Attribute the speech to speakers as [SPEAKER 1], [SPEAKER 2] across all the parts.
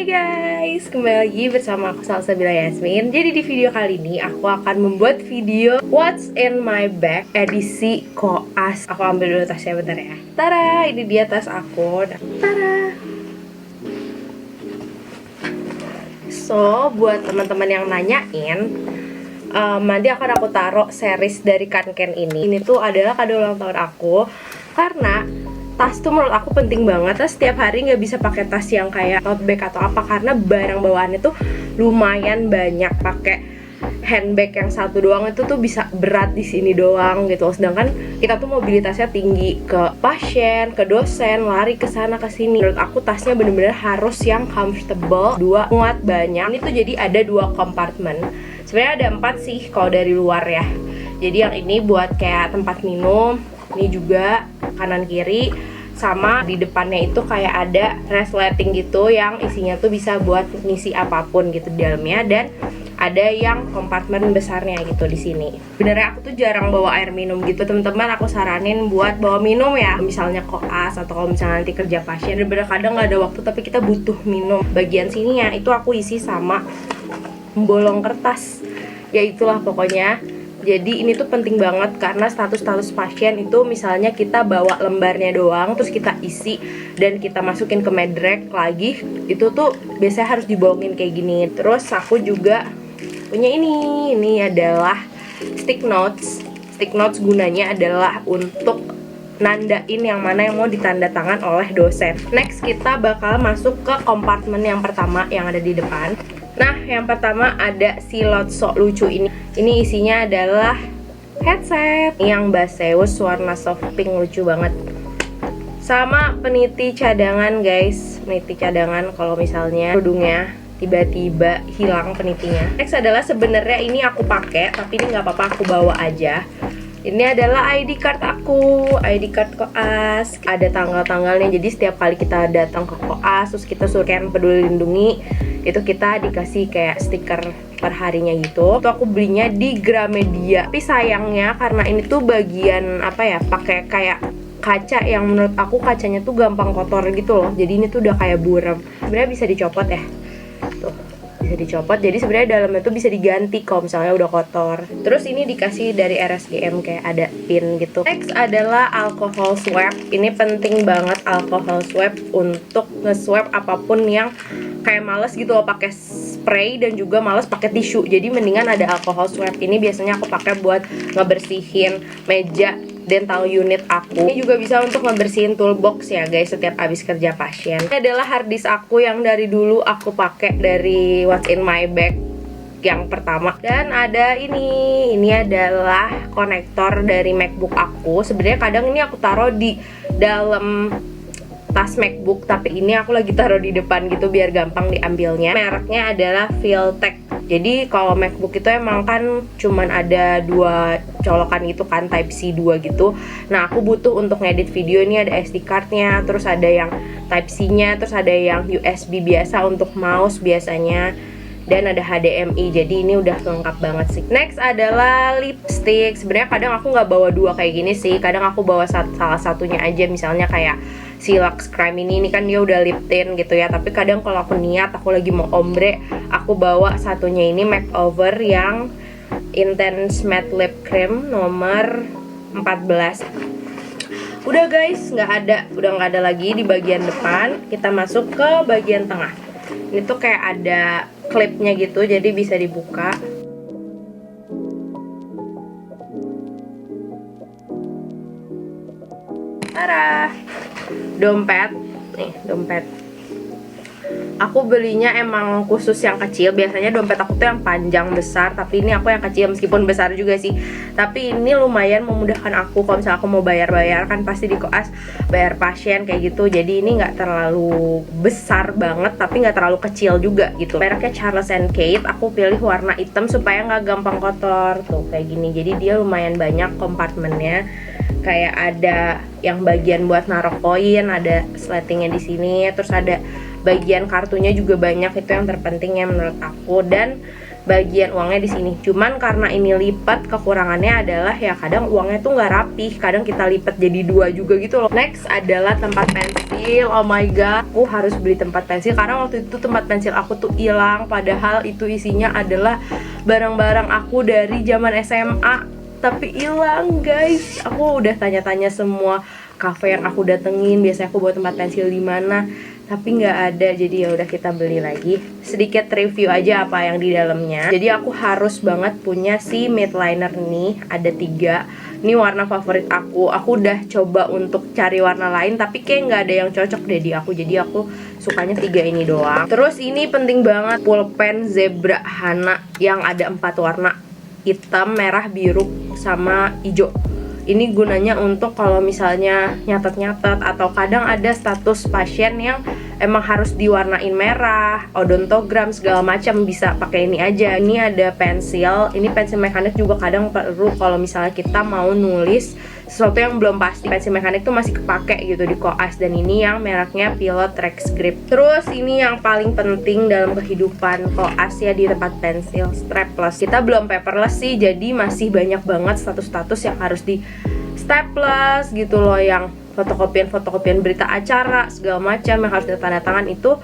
[SPEAKER 1] Hai guys, kembali lagi bersama aku Salsabila Yasmin. Jadi di video kali ini aku akan membuat video What's in my bag edisi koas. Aku ambil dulu tasnya bentar ya. Tara, ini dia tas aku. Tara. So, buat teman-teman yang nanyain, nanti akan aku taruh series dari Kanken ini. Ini tuh adalah kado ulang tahun aku karena tas tuh menurut aku penting banget. Terus setiap hari nggak bisa pakai tas yang kayak tote bag atau apa karena barang bawaannya tuh lumayan banyak. Pakai handbag yang satu doang itu tuh bisa berat di sini doang gitu. Sedangkan kita tuh mobilitasnya tinggi, ke pasien, ke dosen, lari ke sana ke sini. Menurut aku tasnya bener-bener harus yang comfortable, muat banyak. Ini tuh jadi ada 2 kompartemen. Sebenarnya ada 4 sih kalau dari luar ya. Jadi yang ini buat kayak tempat minum, ini juga kanan kiri, sama di depannya itu kayak ada resleting gitu yang isinya tuh bisa buat ngisi apapun gitu di dalamnya, dan ada yang kompartemen besarnya gitu di sini. Sebenarnya aku tuh jarang bawa air minum gitu teman-teman. Aku saranin buat bawa minum ya, misalnya koas atau kalau misalnya nanti kerja pasien. Bener-bener kadang nggak ada waktu tapi kita butuh minum. Bagian sininya itu aku isi sama bolong kertas. Ya itulah pokoknya. Jadi ini tuh penting banget karena status-status pasien itu misalnya kita bawa lembarnya doang terus kita isi dan kita masukin ke medrek lagi, itu tuh biasanya harus dibolongin kayak gini. Terus aku juga punya ini adalah stick notes. Stick notes gunanya adalah untuk nandain yang mana yang mau ditanda tangan oleh dosen. Next kita bakal masuk ke kompartemen yang pertama yang ada di depan. Nah, yang pertama ada si Lotso lucu ini. Ini isinya adalah headset yang Baseus warna soft pink, lucu banget. Sama peniti cadangan guys. Peniti cadangan kalau misalnya kerudungnya tiba-tiba hilang penitinya. Next adalah sebenarnya ini aku pakai, tapi ini nggak apa-apa, aku bawa aja. Ini adalah ID card aku, ID card koas. Ada tanggal-tanggalnya, jadi setiap kali kita datang ke koas terus kita suruh scan Peduli Lindungi, itu kita dikasih kayak stiker per harinya gitu. Itu aku belinya di Gramedia. Tapi sayangnya karena ini tuh bagian apa ya, pakai kayak kaca yang menurut aku kacanya tuh gampang kotor gitu loh. Jadi ini tuh udah kayak buram. Sebenarnya bisa dicopot ya. Tuh, bisa dicopot. Jadi sebenarnya dalamnya tuh bisa diganti kalau misalnya udah kotor. Terus ini dikasih dari RSGM kayak ada pin gitu. Next adalah alcohol swab. Ini penting banget alcohol swab untuk nge-swab apapun yang kayak males gitu loh pakai spray dan juga males pakai tisu. Jadi mendingan ada alcohol swab. Ini biasanya aku pakai buat ngebersihin meja dental unit aku. Ini juga bisa untuk ngebersihin toolbox ya guys setiap abis kerja pasien. Ini adalah harddisk aku yang dari dulu aku pakai dari What's in my bag yang pertama. Dan ada ini adalah konektor dari MacBook aku. Sebenarnya kadang ini aku taruh di dalam tas MacBook, tapi ini aku lagi taruh di depan gitu biar gampang diambilnya. Mereknya adalah Filtek. Jadi kalau MacBook itu emang kan cuman ada 2 colokan gitu kan, Type C 2 gitu. Nah aku butuh untuk ngedit video, ini ada SD cardnya, terus ada yang Type C nya, terus ada yang USB biasa untuk mouse biasanya, dan ada HDMI. Jadi ini udah lengkap banget sih. Next adalah lipstick. Sebenarnya kadang aku nggak bawa 2 kayak gini sih. Kadang aku bawa salah satunya aja. Misalnya kayak si Lux Crime ini kan dia udah lip tint gitu ya. Tapi kadang kalau aku niat aku lagi mau ombre, aku bawa satunya ini Makeover yang Intense Matte Lip Cream nomor 14. Udah guys, udah nggak ada lagi di bagian depan. Kita masuk ke bagian tengah. Ini tuh kayak ada klipnya gitu, jadi bisa dibuka. Tara, dompet. Nih, dompet. Aku belinya emang khusus yang kecil. Biasanya dompet aku tuh yang panjang besar, tapi ini aku yang kecil meskipun besar juga sih. Tapi ini lumayan memudahkan aku kalau misalnya aku mau bayar-bayar, kan pasti di koas bayar pasien kayak gitu. Jadi ini nggak terlalu besar banget, tapi nggak terlalu kecil juga gitu. Mereknya Charles & Kate. Aku pilih warna hitam supaya nggak gampang kotor. Tuh kayak gini. Jadi dia lumayan banyak kompartemennya. Kayak ada yang bagian buat naruh koin, ada sletingnya di sini, terus ada bagian kartunya juga banyak. Itu yang terpenting ya menurut aku. Dan bagian uangnya di sini. Cuman karena ini lipat, kekurangannya adalah ya kadang uangnya tuh nggak rapih, kadang kita lipat jadi 2 juga gitu loh. Next adalah tempat pensil. Oh my god, aku harus beli tempat pensil karena waktu itu tempat pensil aku tuh hilang, padahal itu isinya adalah barang-barang aku dari zaman SMA, tapi hilang guys. Aku udah tanya-tanya semua kafe yang aku datengin, biasanya aku bawa tempat pensil di mana, tapi nggak ada. Jadi ya udah kita beli lagi. Sedikit review aja apa yang di dalamnya. Jadi aku harus banget punya si matte liner nih, ada 3. Ini warna favorit aku. Aku udah coba untuk cari warna lain, tapi kayak nggak ada yang cocok deh di aku. Jadi aku sukanya 3 ini doang. Terus ini penting banget, pulpen Zebra Hana yang ada 4 warna, hitam, merah, biru, sama hijau. Ini gunanya untuk kalau misalnya nyatet-nyatet atau kadang ada status pasien yang emang harus diwarnain merah, odontogram segala macam, bisa pakai ini aja. Ini ada pensil, ini pensil mekanik juga kadang perlu kalau misalnya kita mau nulis sesuatu yang belum pasti. Pensil mekanik tuh masih kepake gitu di koas, dan ini yang mereknya Pilot Rex Grip. Terus ini yang paling penting dalam kehidupan koas ya di tempat pensil, strapless. Kita belum paperless sih, jadi masih banyak banget status-status yang harus di staples gitu loh, yang fotokopian berita acara segala macam yang harus ditanda tangan, itu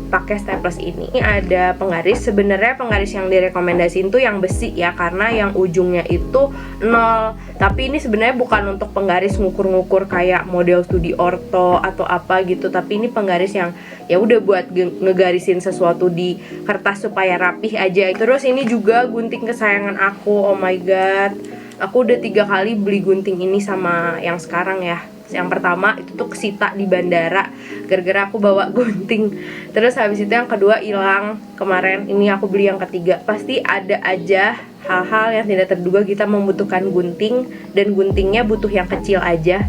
[SPEAKER 1] pakai staples ini. Ini ada penggaris. Sebenarnya penggaris yang direkomendasiin tuh yang besi ya, karena yang ujungnya itu 0. Tapi ini sebenarnya bukan untuk penggaris ngukur-ngukur kayak model studi orto atau apa gitu, tapi ini penggaris yang ya udah buat ngegarisin sesuatu di kertas supaya rapih aja. Terus ini juga gunting kesayangan aku. Oh my god, aku udah 3 kali beli gunting ini sama yang sekarang ya. Yang pertama itu tuh kesita di bandara gara-gara aku bawa gunting. Terus habis itu yang kedua hilang kemarin, ini aku beli yang ketiga. Pasti ada aja hal-hal yang tidak terduga kita membutuhkan gunting, dan guntingnya butuh yang kecil aja.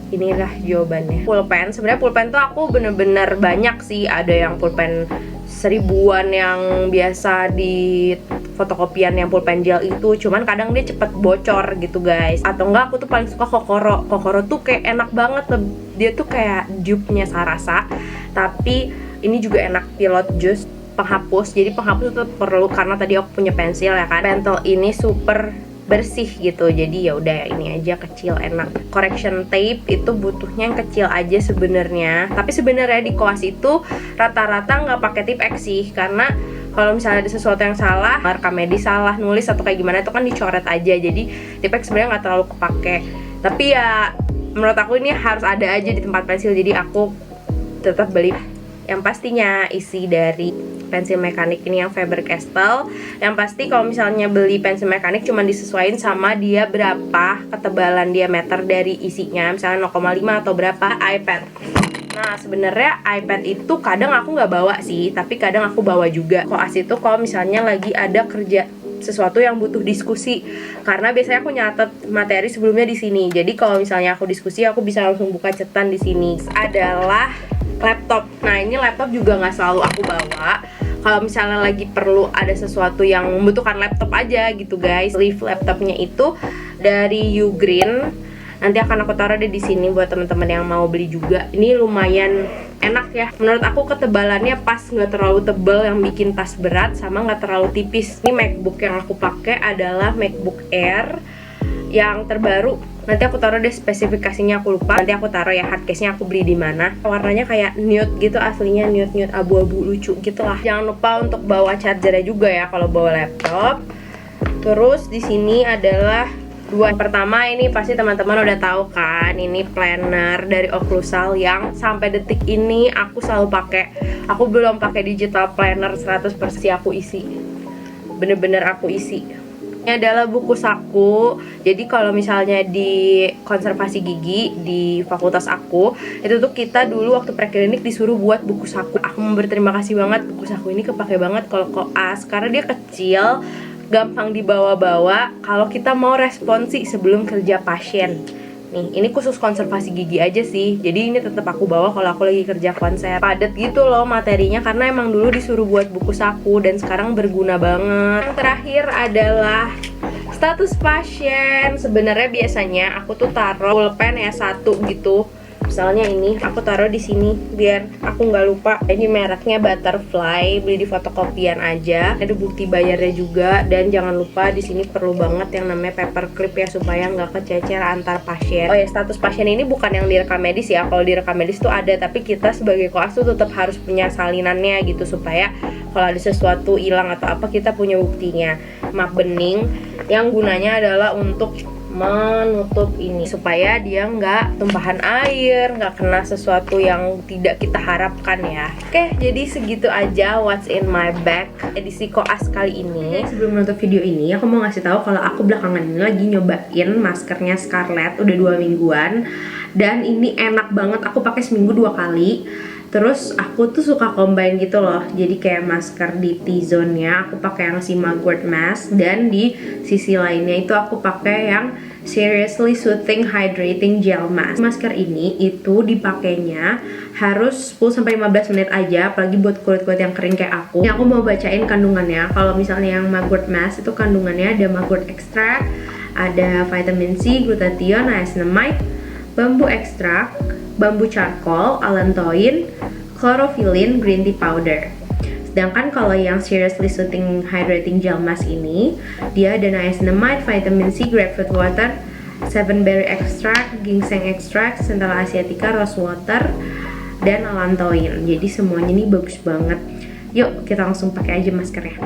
[SPEAKER 1] Inilah jawabannya. Pulpen, sebenarnya pulpen tuh aku bener-bener banyak sih. Ada yang pulpen 1000-an yang biasa di fotokopian yang pulpen gel itu, cuman kadang dia cepet bocor gitu guys. Atau enggak, aku tuh paling suka Kokoro. Kokoro tuh kayak enak banget, dia tuh kayak dupe-nya Sarasa, tapi ini juga enak. Pilot Juice penghapus, jadi penghapus itu perlu karena tadi aku punya pensil ya kan. Pentel ini super bersih gitu, jadi ya udah ya ini aja kecil enak. Correction tape itu butuhnya yang kecil aja sebenarnya, tapi sebenarnya di koas itu rata-rata nggak pakai tip X sih, karena kalau misalnya ada sesuatu yang salah, rekam medis salah nulis atau kayak gimana, itu kan dicoret aja. Jadi tip X sebenarnya nggak terlalu kepake, tapi ya menurut aku ini harus ada aja di tempat pensil, jadi aku tetap beli. Yang pastinya isi dari pensil mekanik ini yang Faber-Castell. Yang pasti kalau misalnya beli pensil mekanik cuma disesuaikan sama dia berapa ketebalan diameter dari isinya, misalnya 0,5 atau berapa. iPad. Nah sebenarnya iPad itu kadang aku nggak bawa sih, tapi kadang aku bawa juga. Koas itu kalau misalnya lagi ada kerja sesuatu yang butuh diskusi, karena biasanya aku nyatet materi sebelumnya di sini. Jadi kalau misalnya aku diskusi, aku bisa langsung buka catatan di sini. Adalah laptop. Nah ini laptop juga nggak selalu aku bawa. Kalau misalnya lagi perlu ada sesuatu yang membutuhkan laptop aja gitu guys. Sleeve laptopnya itu dari Ugreen. Nanti akan aku taruh deh di sini buat teman-teman yang mau beli juga. Ini lumayan enak ya. Menurut aku ketebalannya pas, nggak terlalu tebal yang bikin tas berat, sama nggak terlalu tipis. Ini MacBook yang aku pakai adalah MacBook Air yang terbaru. Nanti aku taruh deh spesifikasinya, aku lupa. Nanti aku taruh ya hardcase-nya aku beli di mana. Warnanya kayak nude gitu, aslinya nude abu-abu lucu gitu lah. Jangan lupa untuk bawa chargernya juga ya kalau bawa laptop. Terus di sini adalah dua. Pertama ini pasti teman-teman udah tahu kan, ini planner dari Occlusal yang sampai detik ini aku selalu pakai. Aku belum pakai digital planner 100% aku isi. Bener-bener aku isi. Ini adalah buku saku. Jadi kalau misalnya di konservasi gigi di fakultas aku, itu tuh kita dulu waktu preklinik disuruh buat buku saku. Aku mau berterima kasih banget, buku saku ini kepake banget kalau koas, karena dia kecil, gampang dibawa-bawa kalau kita mau responsi sebelum kerja pasien. Nih, ini khusus konservasi gigi aja sih. Jadi ini tetap aku bawa kalau aku lagi kerja konser. Padat gitu loh materinya, karena emang dulu disuruh buat buku saku dan sekarang berguna banget. Yang terakhir adalah status pasien. Sebenarnya biasanya aku tuh taruh pulpen ya 1 gitu kapselnya ini aku taruh di sini biar aku nggak lupa. Ini mereknya Butterfly, beli di fotokopian aja. Ada bukti bayarnya juga, dan jangan lupa di sini perlu banget yang namanya paperclip ya supaya nggak kececer antar pasien. Oh ya, status pasien ini bukan yang di rekam medis ya. Kalau di rekam medis tuh ada, tapi kita sebagai koas tuh tetap harus punya salinannya gitu supaya kalau ada sesuatu hilang atau apa kita punya buktinya. Map bening yang gunanya adalah untuk menutup ini supaya dia nggak tumpahan air, nggak kena sesuatu yang tidak kita harapkan ya. Oke, jadi segitu aja what's in my bag edisi koas kali ini. Sebelum menutup video ini, aku mau ngasih tahu kalau aku belakangan ini lagi nyobain maskernya Scarlett udah 2 mingguan, dan ini enak banget. Aku pakai seminggu 2 kali. Terus aku tuh suka combine gitu loh. Jadi kayak masker di T-zone-nya aku pakai yang si Mugwort Mask, dan di sisi lainnya itu aku pakai yang Seriously Soothing Hydrating Gel Mask. Masker ini itu dipakainya harus 10-15 menit aja, apalagi buat kulit-kulit yang kering kayak aku. Ini aku mau bacain kandungannya. Kalau misalnya yang Mugwort Mask itu kandungannya ada Mugwort Extract, ada vitamin C, glutathione, niacinamide, bambu extract, bambu charcoal, allantoin, chlorophyllin, green tea powder. Sedangkan kalau yang Seriously Soothing Hydrating Gel Mask ini, dia ada niacinamide, vitamin C, grapefruit water, 7 berry extract, ginseng extract, centella asiatica, rose water, dan allantoin. Jadi semuanya ini bagus banget. Yuk kita langsung pakai aja maskernya.